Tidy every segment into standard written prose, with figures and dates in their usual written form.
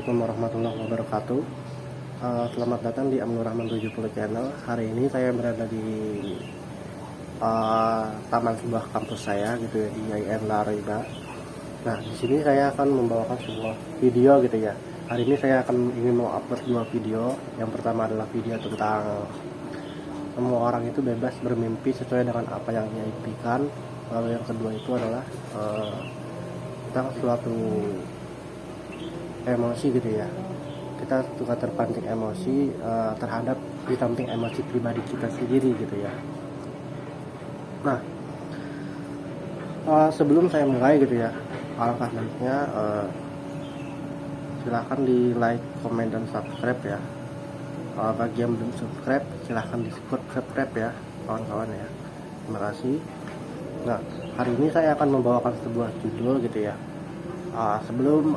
Assalamualaikum warahmatullahi wabarakatuh. Selamat datang di Amnur Rahman 70 Channel. Hari ini saya berada di taman sebuah kampus saya gitu ya, di IAIN Lariba. Nah, di sini saya akan membawakan sebuah video gitu ya. Hari ini saya akan ingin mengupload dua video. Yang pertama adalah video tentang semua orang itu bebas bermimpi sesuai dengan apa yang dia impikan. Lalu yang kedua itu adalah tentang suatu emosi gitu ya, kita suka terpancing emosi terhadap ditamping emosi pribadi kita sendiri gitu ya. Nah, sebelum saya mulai gitu ya, alangkah baiknya silahkan di like, komen, dan subscribe ya. Bagi yang belum subscribe, silahkan di subscribe ya kawan-kawan ya. Terima kasih. Nah, hari ini saya akan membawakan sebuah judul gitu ya. Sebelum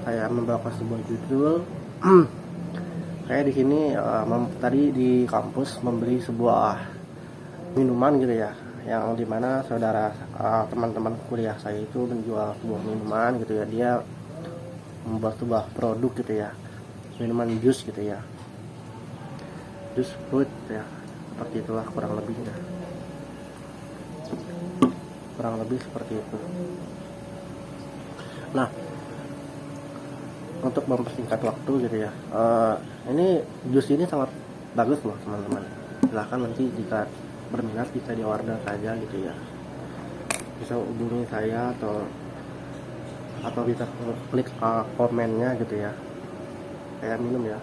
saya membawakan sebuah judul, saya di sini tadi di kampus membeli sebuah minuman gitu ya, yang dimana saudara teman-teman kuliah saya itu menjual sebuah minuman gitu ya. Dia membuat sebuah produk gitu ya, minuman jus gitu ya, jus fruit ya, seperti itulah kurang lebihnya, kurang lebih seperti itu. Nah, untuk mempersingkat waktu gitu ya, ini jus ini sangat bagus loh teman-teman. Silahkan nanti jika berminat bisa di order saja gitu ya, bisa hubungi saya atau bisa klik komennya gitu ya. Saya minum ya.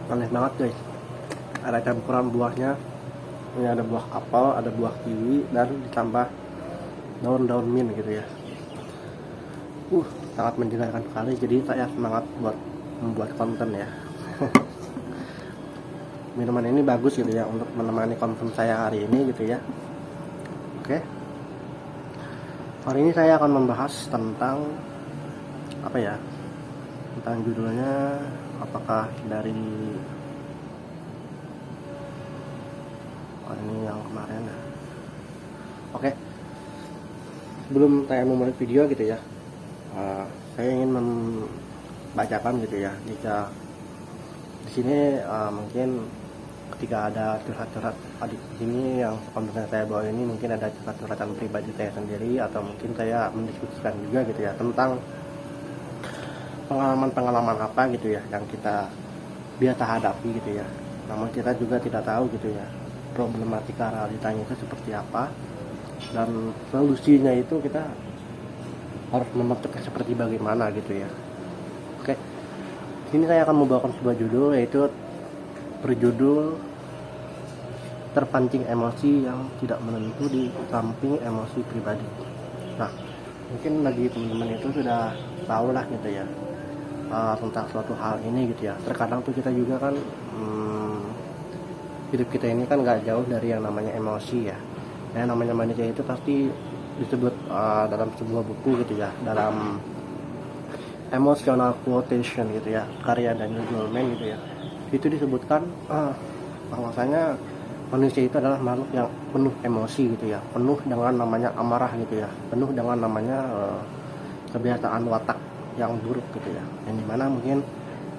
Aneh banget guys, ada campuran buahnya. Ini ada buah apel, ada buah kiwi, dan ditambah daun-daun mint gitu ya. Sangat menjelaskan sekali. Jadi saya semangat buat membuat konten ya. Minuman ini bagus gitu ya untuk menemani konten saya hari ini gitu ya. Oke. Hari ini saya akan membahas tentang apa ya? Tentang judulnya, apakah dari ini yang kemarin ya. Oke. Sebelum saya memulai video gitu ya, saya ingin membacakan gitu ya. Jika di sini mungkin ketika ada curhat-curhat adik di sini yang konten saya bawa ini, mungkin ada curhat-curhatan pribadi saya sendiri, atau mungkin saya mendiskusikan juga gitu ya tentang pengalaman-pengalaman apa gitu ya yang kita biasa hadapi gitu ya. Namun kita juga tidak tahu gitu ya problematika realitanya itu seperti apa, dan solusinya itu kita harus membentuknya seperti bagaimana gitu ya. Oke, sini saya akan membawakan sebuah judul, yaitu berjudul terpancing emosi yang tidak menentu di samping emosi pribadi. Nah, mungkin bagi teman-teman itu sudah tahu lah gitu ya tentang suatu hal ini gitu ya. Terkadang tuh kita juga kan hidup kita ini kan gak jauh dari yang namanya emosi ya. Yang namanya manusia itu pasti disebut dalam sebuah buku gitu ya, dalam Emotional Quotation gitu ya, karya Daniel Goleman gitu ya. Itu disebutkan bahwasanya manusia itu adalah makhluk yang penuh emosi gitu ya, penuh dengan namanya amarah gitu ya, penuh dengan namanya kebiasaan watak yang buruk gitu ya. Yang dimana mungkin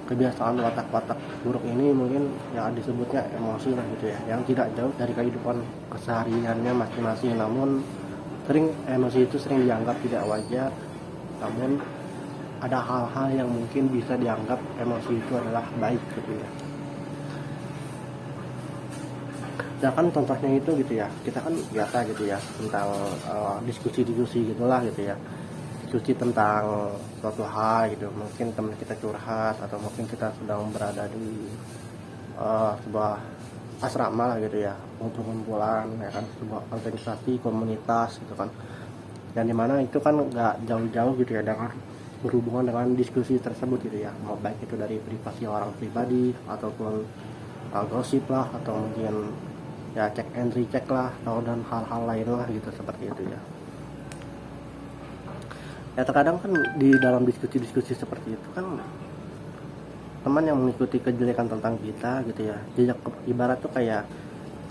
kebiasaan watak-watak buruk ini mungkin yang disebutnya emosi lah gitu ya, yang tidak jauh dari kehidupan kesehariannya masing-masing. Namun sering emosi itu sering dianggap tidak wajar, namun ada hal-hal yang mungkin bisa dianggap emosi itu adalah baik gitu ya. Nah kan contohnya itu gitu ya, kita kan biasa gitu ya tentang diskusi-diskusi gitulah gitu ya, diskusi tentang suatu hal gitu. Mungkin teman kita curhat, atau mungkin kita sedang berada di sebuah asrama lah gitu ya, ngumpul-ngumpulan ya kan, sebuah organisasi komunitas gitu kan, yang dimana itu kan nggak jauh-jauh gitu ya dengan berhubungan dengan diskusi tersebut gitu ya, mau baik itu dari privasi orang pribadi ataupun gosip lah, atau mungkin ya cek and recheck lah, atau dan hal-hal lain lah gitu seperti itu ya. Ya terkadang kan di dalam diskusi-diskusi seperti itu kan teman yang mengikuti kejelekan tentang kita gitu ya, ibarat tuh kayak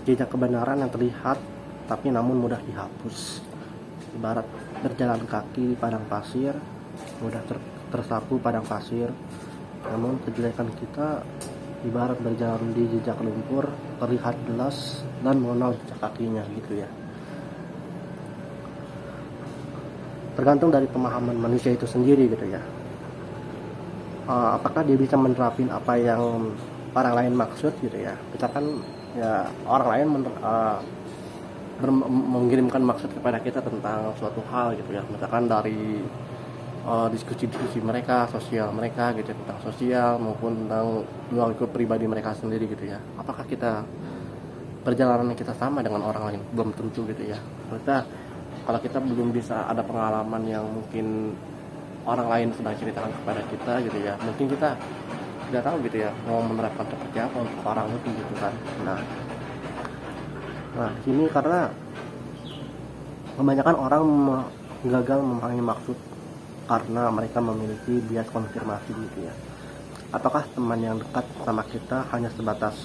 jejak kebenaran yang terlihat tapi namun mudah dihapus. ibarat berjalan kaki di padang pasir, mudah tersapu padang pasir. Namun kejelekan kita ibarat berjalan di jejak lumpur, terlihat jelas dan mengenal jejak kakinya gitu ya. Tergantung dari pemahaman manusia itu sendiri gitu ya. Apakah dia bisa menerapin apa yang orang lain maksud gitu ya. Misalkan ya orang lain mengirimkan maksud kepada kita tentang suatu hal gitu ya, misalkan dari diskusi-diskusi mereka, sosial mereka gitu ya, tentang sosial maupun tentang lingkup pribadi mereka sendiri gitu ya. Apakah perjalanan kita sama dengan orang lain? Belum tentu gitu ya. Kalau kita belum bisa ada pengalaman yang mungkin orang lain sedang ceritakan kepada kita gitu ya, mungkin kita tidak tahu gitu ya mau menerapkan seperti apa untuk orang itu gitu kan. Nah di sini karena kebanyakan orang gagal memahami maksud karena mereka memiliki bias konfirmasi gitu ya. Apakah teman yang dekat sama kita hanya sebatas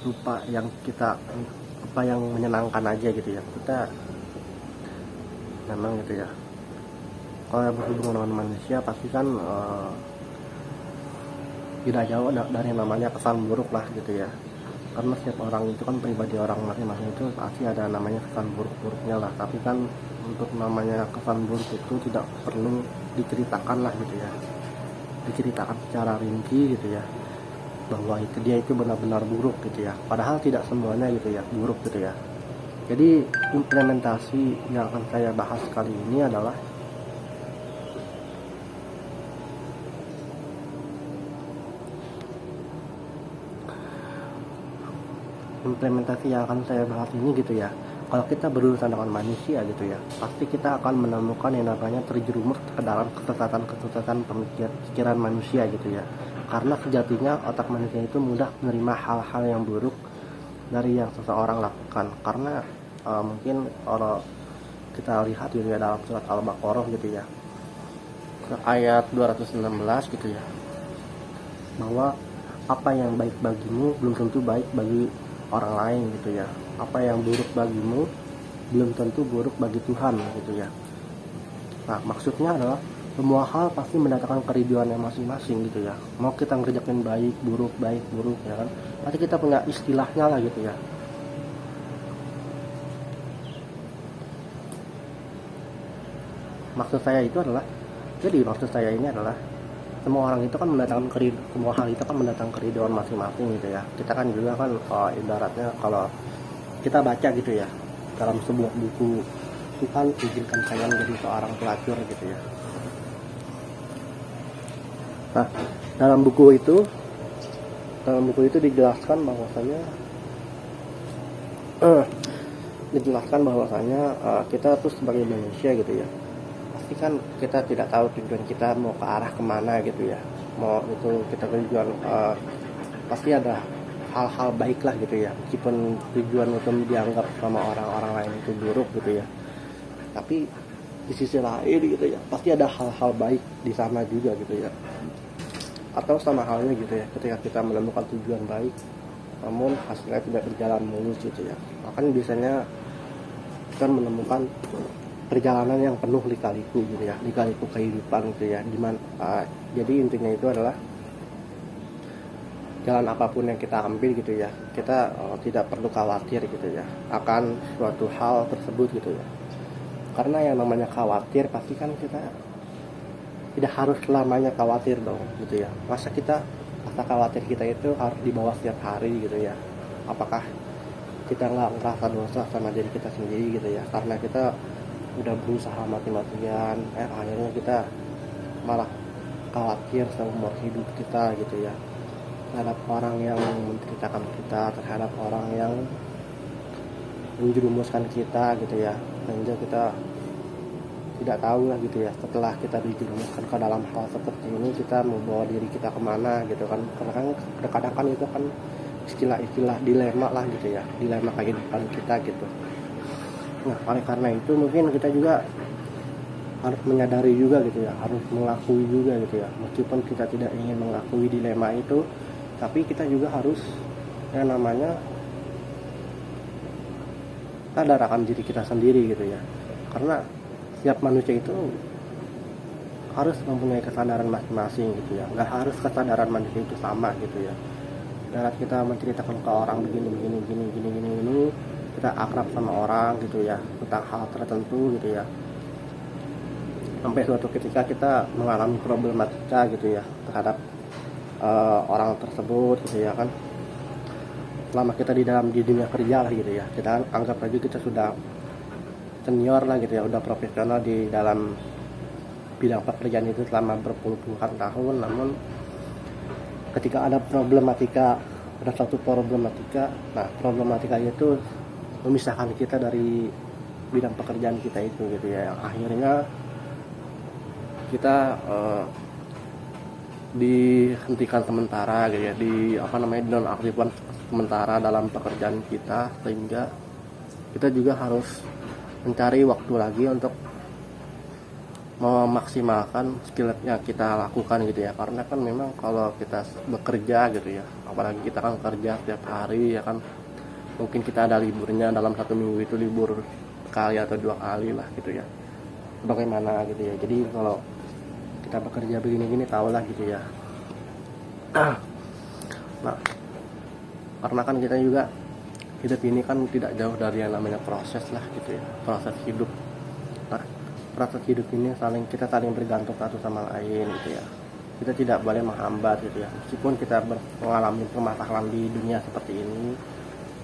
rupa yang apa yang menyenangkan aja gitu ya. Kita memang gitu ya, kalau berhubungan dengan manusia pasti kan tidak jauh dari namanya kesan buruk lah gitu ya. Karena setiap orang itu kan pribadi orang masing-masing itu pasti ada namanya kesan buruk-buruknya lah. Tapi kan untuk namanya kesan buruk itu tidak perlu diceritakan lah gitu ya, diceritakan secara rinci gitu ya, bahwa dia itu benar-benar buruk gitu ya. Padahal tidak semuanya gitu ya buruk gitu ya. Jadi implementasi yang akan saya bahas kali ini adalah gitu ya. Kalau kita berurusan dengan manusia gitu ya, pasti kita akan menemukan yang namanya terjerumus ke dalam kesesatan pikiran manusia gitu ya. Karena sejatinya otak manusia itu mudah menerima hal-hal yang buruk dari yang seseorang lakukan. Karena mungkin kalau kita lihat gitu ya dalam surat Al-Baqarah gitu ya, ayat 216 gitu ya, bahwa apa yang baik bagimu belum tentu baik bagi orang lain gitu ya. Apa yang buruk bagimu belum tentu buruk bagi Tuhan gitu ya. Nah maksudnya adalah semua hal pasti mendatangkan keriduan yang masing-masing gitu ya. Mau kita ngerjakin baik buruk ya kan, pasti kita punya istilahnya lah gitu ya. Maksud saya ini adalah semua hal itu kan mendatangkan keriduan masing-masing gitu ya. Kita kan juga kan ibaratnya kalau kita baca gitu ya dalam sebuah buku, Tuhan izinkan saya menjadi seorang pelacur gitu ya. Nah dalam buku itu dijelaskan bahwasanya kita tuh sebagai manusia gitu ya, pasti kan kita tidak tahu tujuan kita mau ke arah kemana gitu ya. Mau itu kita tujuan pasti ada hal-hal baik lah gitu ya, meskipun tujuan itu dianggap sama orang-orang lain itu buruk gitu ya, tapi di sisi lain gitu ya pasti ada hal-hal baik di sana juga gitu ya. Atau sama halnya gitu ya, ketika kita menemukan tujuan baik namun hasilnya tidak berjalan mulus gitu ya, makanya biasanya kita menemukan perjalanan yang penuh lika-liku gitu ya, lika-liku kehidupan gitu ya. Jadi intinya itu adalah jalan apapun yang kita ambil gitu ya, kita tidak perlu khawatir gitu ya akan suatu hal tersebut gitu ya. Karena yang namanya khawatir pasti kan kita tidak harus selamanya khawatir dong gitu ya. Rasa khawatir kita itu harus dibawa setiap hari gitu ya. Apakah kita nggak ngerasa dosa sama diri kita sendiri gitu ya, karena kita udah berusaha mati-matian, akhirnya kita malah khawatir seumur hidup kita gitu ya, terhadap orang yang menceritakan kita, terhadap orang yang menjerumuskan kita gitu ya, sehingga kita tidak tahu lah gitu ya, setelah kita dijerumuskan ke dalam hal seperti ini kita mau bawa diri kita kemana gitu kan. Karena kan kadang-kadang kan itu kan istilah dilema lah gitu ya, dilema kehidupan kita gitu. Nah oleh karena itu mungkin kita juga harus menyadari juga gitu ya, harus mengakui juga gitu ya, meskipun kita tidak ingin mengakui dilema itu, tapi kita juga harus yang namanya sadar akan diri kita sendiri gitu ya. Karena setiap manusia itu harus mempunyai kesadaran masing-masing gitu ya. Nggak harus kesadaran manusia itu sama gitu ya. Dalam kita menceritakan ke orang begini, kita akrab sama orang gitu ya, tentang hal tertentu gitu ya. Sampai suatu ketika kita mengalami problematika gitu ya terhadap orang tersebut gitu ya kan. Selama kita di dunia kerja lah gitu ya, kita anggap aja kita sudah senior lah gitu ya, udah profesional di dalam bidang pekerjaan itu selama berpuluh-puluhan tahun. Namun ketika ada suatu problematika, nah problematika itu memisahkan kita dari bidang pekerjaan kita itu gitu ya, yang akhirnya kita dihentikan sementara gitu ya, dinonaktifkan sementara dalam pekerjaan kita, sehingga kita juga harus mencari waktu lagi untuk memaksimalkan skill yang kita lakukan gitu ya. Karena kan memang kalau kita bekerja gitu ya, apalagi kita kan kerja setiap hari ya kan, mungkin kita ada liburnya dalam 1 minggu itu libur sekali atau 2 kali lah gitu ya, bagaimana gitu ya. Jadi kalau kita bekerja begini-gini tahulah gitu ya. Nah, karena kan kita juga hidup ini kan tidak jauh dari yang namanya proses lah gitu ya, proses hidup. Nah, proses hidup ini kita saling bergantung satu sama lain gitu ya. Kita tidak boleh menghambat gitu ya. Meskipun kita mengalami permasalahan di dunia seperti ini,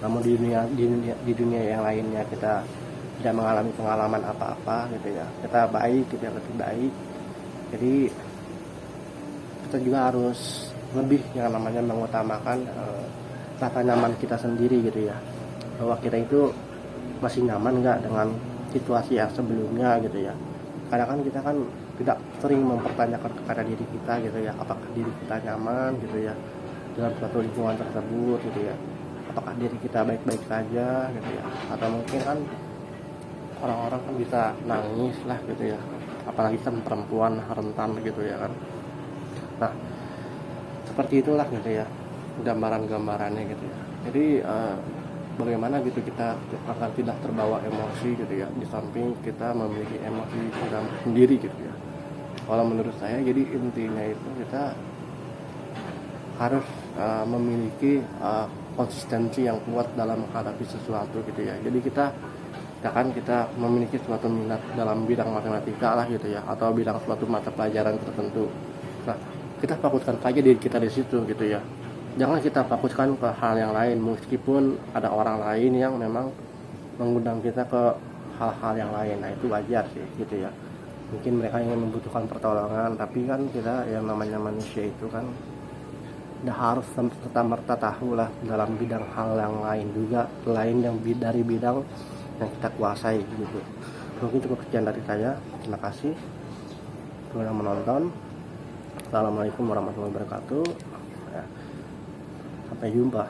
namun di dunia yang lainnya kita tidak mengalami pengalaman apa-apa gitu ya. Kita baik gitu ya, lebih baik. Jadi kita juga harus lebih yang namanya mengutamakan rasa nyaman kita sendiri gitu ya. Bahwa kita itu masih nyaman nggak dengan situasi yang sebelumnya gitu ya. Kadang kan kita kan tidak sering mempertanyakan kepada diri kita gitu ya, apakah diri kita nyaman gitu ya dalam suatu lingkungan tersebut gitu ya, apakah diri kita baik-baik saja gitu ya. Atau mungkin kan orang-orang kan bisa nangis lah gitu ya, apalagi kan perempuan rentan gitu ya kan. Nah, seperti itulah gitu ya gambaran-gambarannya gitu ya. Jadi bagaimana gitu kita agar tidak terbawa emosi gitu ya, di samping kita memiliki emosi kita sendiri gitu ya. Kalau menurut saya jadi intinya itu kita harus memiliki konsistensi yang kuat dalam menghadapi sesuatu gitu ya. Jadi kita memiliki suatu minat dalam bidang matematika lah gitu ya, atau bidang suatu mata pelajaran tertentu. Nah, kita fokuskan saja diri kita di situ gitu ya. Jangan kita fokuskan ke hal yang lain, meskipun ada orang lain yang memang mengundang kita ke hal-hal yang lain. Nah, itu wajar sih gitu ya. Mungkin mereka ingin membutuhkan pertolongan, tapi kan kita yang namanya manusia itu kan udah harus serta-merta tahu lah dalam bidang hal yang lain juga, lain yang dari bidang yang kita kuasai gitu. Mungkin cukup sekian dari saya. Terima kasih sudah menonton. Assalamualaikum warahmatullahi wabarakatuh. Sampai jumpa.